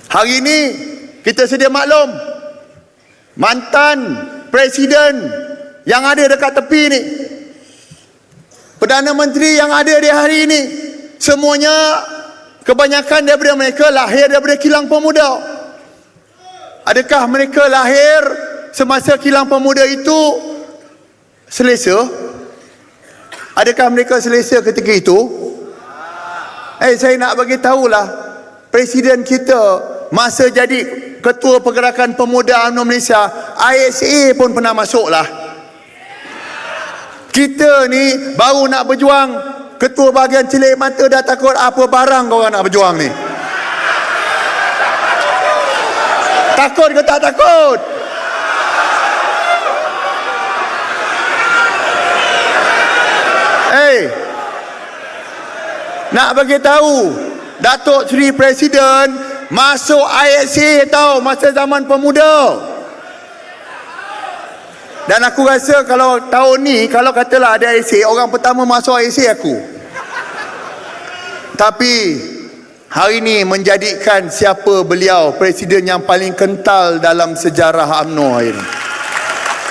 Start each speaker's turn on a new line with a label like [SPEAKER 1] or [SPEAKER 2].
[SPEAKER 1] Hari ini kita sedia maklum, mantan presiden yang ada dekat tepi ni, Perdana Menteri yang ada di hari ini, semuanya kebanyakan daripada mereka lahir daripada kilang pemuda. Adakah mereka lahir semasa kilang pemuda itu selesa? Adakah mereka selesa ketika itu? Saya nak bagi tahulah, presiden kita masa jadi Ketua Pergerakan Pemuda UMNO Malaysia, ISA pun pernah masuk lah. Kita ni baru nak berjuang, ketua bahagian celik mata dah takut apa barang korang nak berjuang ni. Takut ke tak takut? Nak bagi tahu, Datuk Seri Presiden masuk ISA tahu masa zaman pemuda. Dan aku rasa kalau tahun ni, kalau katalah ada ISA, orang pertama masuk ISA aku. Tapi hari ini menjadikan siapa beliau presiden yang paling kental dalam sejarah UMNO hari ini.